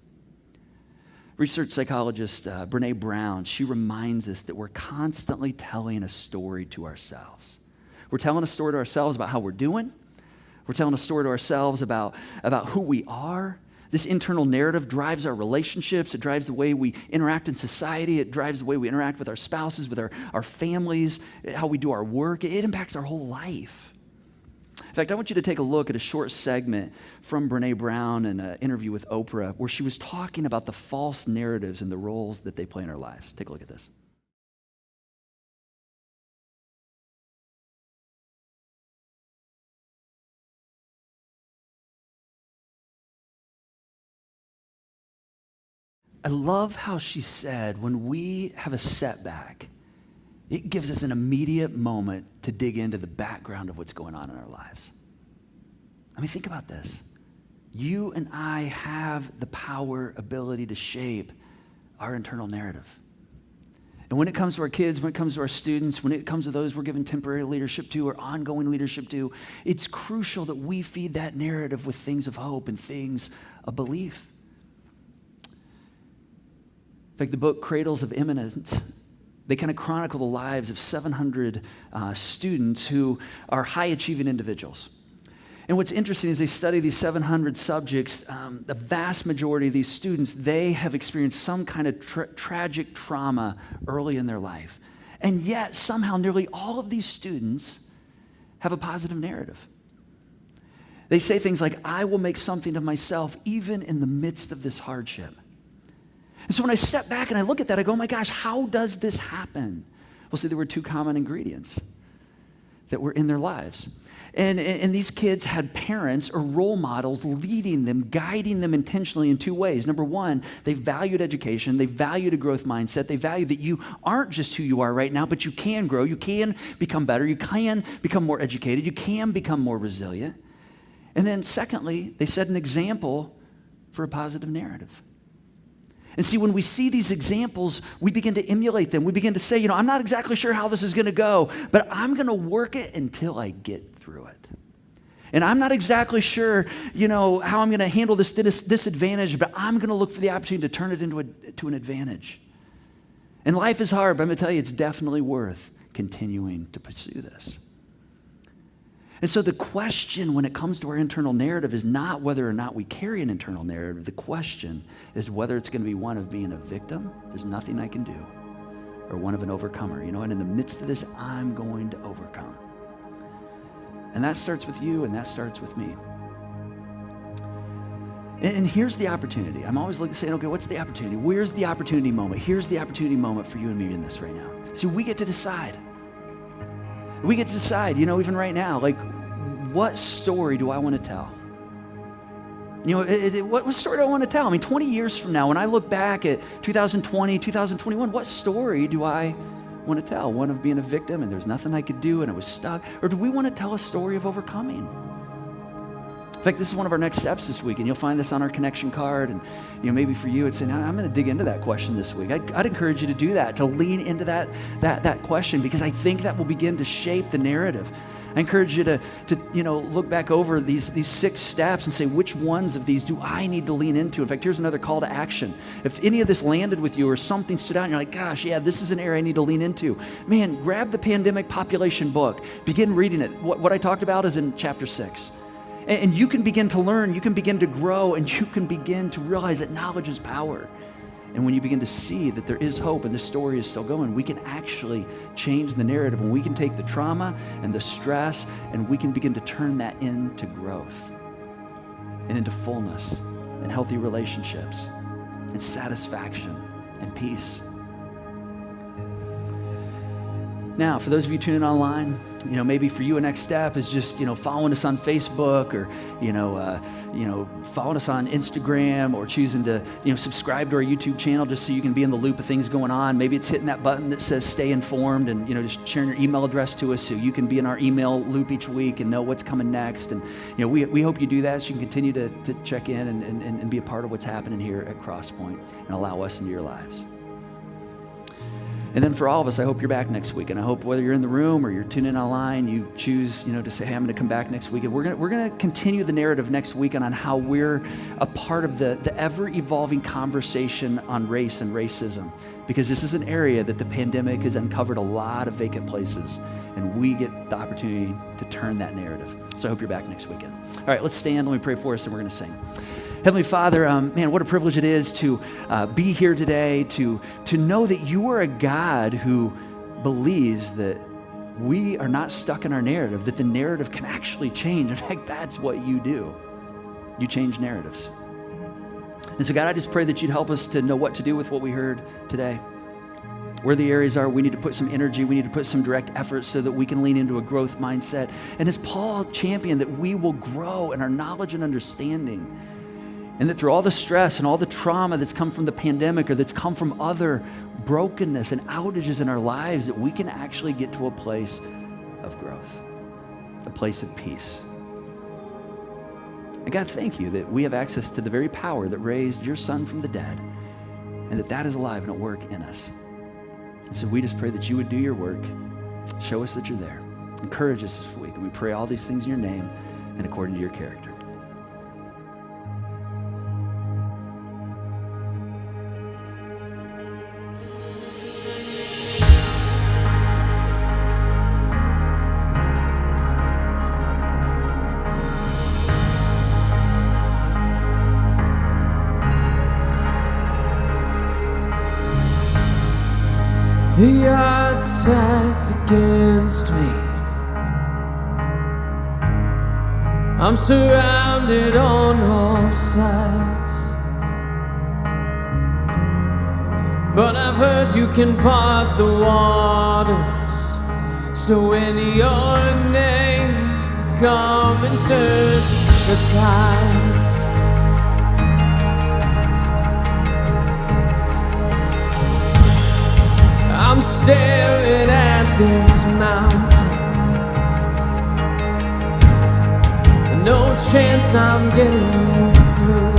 Research psychologist Brené Brown, she reminds us that we're constantly telling a story to ourselves. We're telling a story to ourselves about how we're doing. We're telling a story to ourselves about who we are. This internal narrative drives our relationships. It drives the way we interact in society. It drives the way we interact with our spouses, with our families, how we do our work. It impacts our whole life. In fact, I want you to take a look at a short segment from Brené Brown in an interview with Oprah where she was talking about the false narratives and the roles that they play in our lives. Take a look at this. I love how she said when we have a setback, it gives us an immediate moment to dig into the background of what's going on in our lives. Think about this. You and I have the power, ability to shape our internal narrative. And when it comes to our kids, when it comes to our students, when it comes to those we're giving temporary leadership to or ongoing leadership to, it's crucial that we feed that narrative with things of hope and things of belief. In fact, the book CRADLES of EMINENCE, they kind of chronicle the lives of 700 students who are high-achieving individuals. And what's interesting is they study these 700 subjects. The vast majority of these students, they have experienced some kind of tragic trauma early in their life. And yet, somehow, nearly all of these students have a positive narrative. They say things like, I will make something of myself even in the midst of this hardship. And so when I step back and I look at that, I go, oh my gosh, how does this happen? Well, see, there were 2 common ingredients that were in their lives. And these kids had parents or role models leading them, guiding them intentionally in 2 ways. Number 1, they valued education. They valued a growth mindset. They valued that you aren't just who you are right now, but you can grow. You can become better. You can become more educated. You can become more resilient. And then secondly, they set an example for a positive narrative. And see, when we see these examples, we begin to emulate them. We begin to say, I'm not exactly sure how this is going to go, but I'm going to work it until I get through it. And I'm not exactly sure, how I'm going to handle this disadvantage, but I'm going to look for the opportunity to turn it into an advantage. And life is hard, but I'm going to tell you, it's definitely worth continuing to pursue this. And so the question when it comes to our internal narrative is not whether or not we carry an internal narrative. The question is whether it's going to be one of being a victim, there's nothing I can do, or one of an overcomer. And in the midst of this, I'm going to overcome. And that starts with you, and that starts with me. And here's the opportunity. I'm always looking, saying, okay, what's the opportunity? Where's the opportunity moment? Here's the opportunity moment for you and me in this right now. See, we get to decide. We get to decide, even right now, like, what story do I want to tell? What story do I want to tell? 20 years from now, when I look back at 2020, 2021, what story do I want to tell? One of being a victim and there's nothing I could do and I was stuck? Or do we want to tell a story of overcoming? In fact, this is one of our next steps this week, and you'll find this on our connection card. And maybe for you, it's saying, I'm going to dig into that question this week. I'd encourage you to do that, to lean into that question, because I think that will begin to shape the narrative. I encourage you to look back over these 6 steps and say, which ones of these do I need to lean into? In fact, here's another call to action. If any of this landed with you or something stood out and you're like, gosh, yeah, this is an area I need to lean into, man, grab the Pandemic Population book. Begin reading it. What I talked about is in chapter 6. And you can begin to learn, you can begin to grow, and you can begin to realize that knowledge is power. And when you begin to see that there is hope and the story is still going, we can actually change the narrative, and we can take the trauma and the stress and we can begin to turn that into growth and into fullness and healthy relationships and satisfaction and peace. Now, for those of you tuning online, maybe for you a next step is just, following us on Facebook or, following us on Instagram, or choosing to, subscribe to our YouTube channel just so you can be in the loop of things going on. Maybe it's hitting that button that says stay informed and, just sharing your email address to us so you can be in our email loop each week and know what's coming next. And, we hope you do that so you can continue to check in and be a part of what's happening here at Crosspoint and allow us into your lives. And then for all of us, I hope you're back next week. And I hope whether you're in the room or you're tuning in online, you choose, to say, hey, I'm going to come back next week. And we're going to continue the narrative next week on how we're a part of the ever-evolving conversation on race and racism. Because this is an area that the pandemic has uncovered a lot of vacant places. And we get the opportunity to turn that narrative. So I hope you're back next weekend. All right, let's stand. Let me pray for us, and we're going to sing. Heavenly Father, man, what a privilege it is to be here today, to know that you are a God who believes that we are not stuck in our narrative, that the narrative can actually change. In fact, that's what you do. You change narratives. And so, God, I just pray that you'd help us to know what to do with what we heard today. Where the areas are, we need to put some energy, we need to put some direct effort so that we can lean into a growth mindset. And as Paul championed, that we will grow in our knowledge and understanding. And that through all the stress and all the trauma that's come from the pandemic or that's come from other brokenness and outages in our lives, that we can actually get to a place of growth, a place of peace. And God, thank you that we have access to the very power that raised your Son from the dead, and that is alive and at work in us. And so we just pray that you would do your work, show us that you're there, encourage us this week. And we pray all these things in your name and according to your character. The odds stacked against me. I'm surrounded on all sides, but I've heard you can part the waters. So when your name come and turn the tides, I'm staring at this mountain. No chance I'm getting through,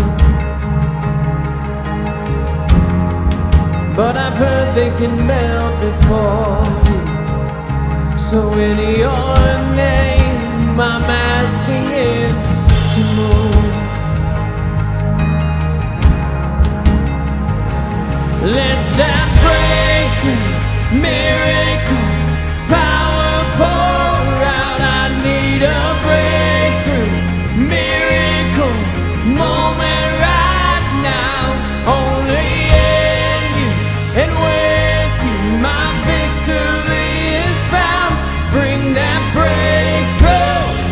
but I've heard they can melt before you. So in your name I'm asking it to move. Let that breakthrough miracle power pour out. I need a breakthrough miracle moment right now. Only in you and with you my victory is found. Bring that breakthrough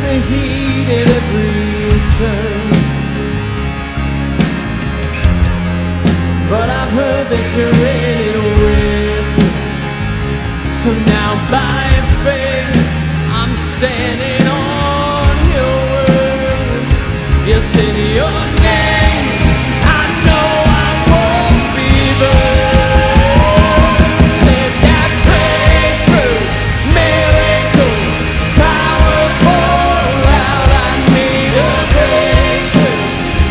the heat at every turn. But I've heard that you're in it with me. So now by faith, I'm standing on your word. Yes, in your name, I know I won't be burned. Let that breakthrough, miracle, power pour out. I need a breakthrough,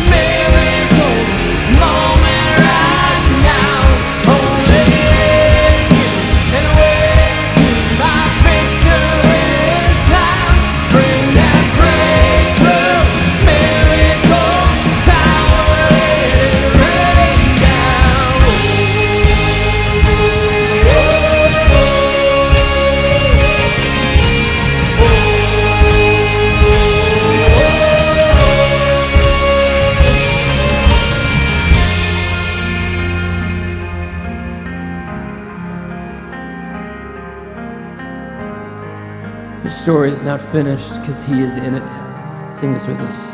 miracle, moment right now. Only in you and with you, my victory is found. Bring that breakthrough, miracle, power, let it rain down. Your story is not finished because he is in it. Sing this with us.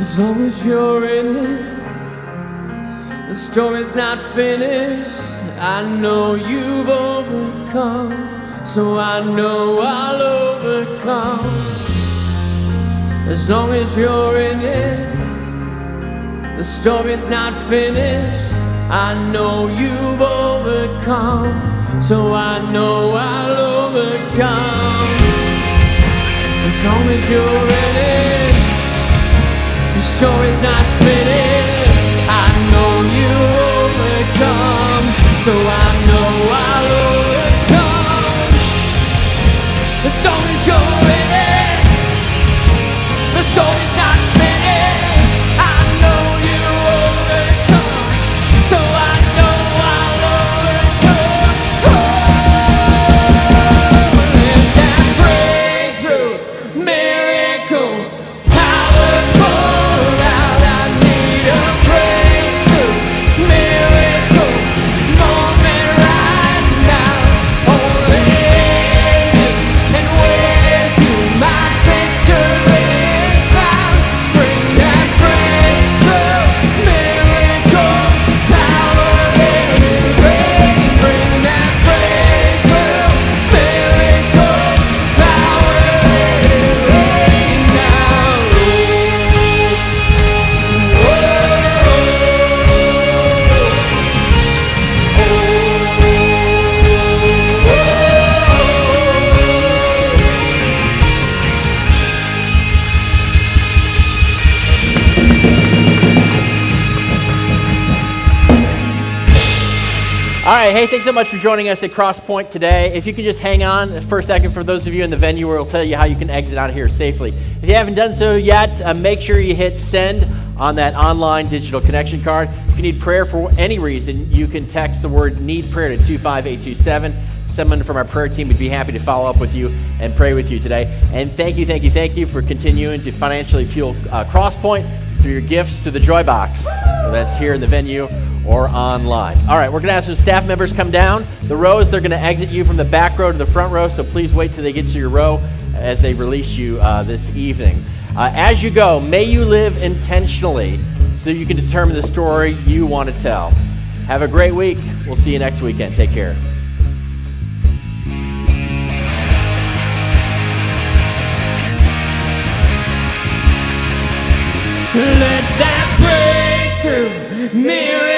As long as you're in it, the story's not finished. I know you've overcome, so I know I'll overcome. As long as you're in it, the story's not finished. I know you've overcome, so I know I'll overcome. As long as you're in it, the story's not finished. I know you overcome, so I know I'll overcome. As long as you're in it, the story's not finished. I know you overcome, so I know I'll overcome. Oh, let that breakthrough, miracle, power pour out. I need a breakthrough, miracle, moment right now. Only in you and with you, my victory is found. Bring that breakthrough, miracle, power, let it rain. Bring that breakthrough, miracle, power, let it rain down. All right, hey, thanks so much for joining us at Crosspoint today. If you could just hang on for a second for those of you in the venue, where we'll tell you how you can exit out of here safely. If you haven't done so yet, make sure you hit send on that online digital connection card. If you need prayer for any reason, you can text the word need prayer to 25827. Someone from our prayer team would be happy to follow up with you and pray with you today. And thank you for continuing to financially fuel Crosspoint through your gifts to the Joy Box. So that's here in the venue or online. All right, we're going to have some staff members come down the rows. They're going to exit you from the back row to the front row, so please wait till they get to your row as they release you this evening. As you go, may you live intentionally so you can determine the story you want to tell. Have a great week. We'll see you next weekend. Take care. Let that breakthrough, miracle,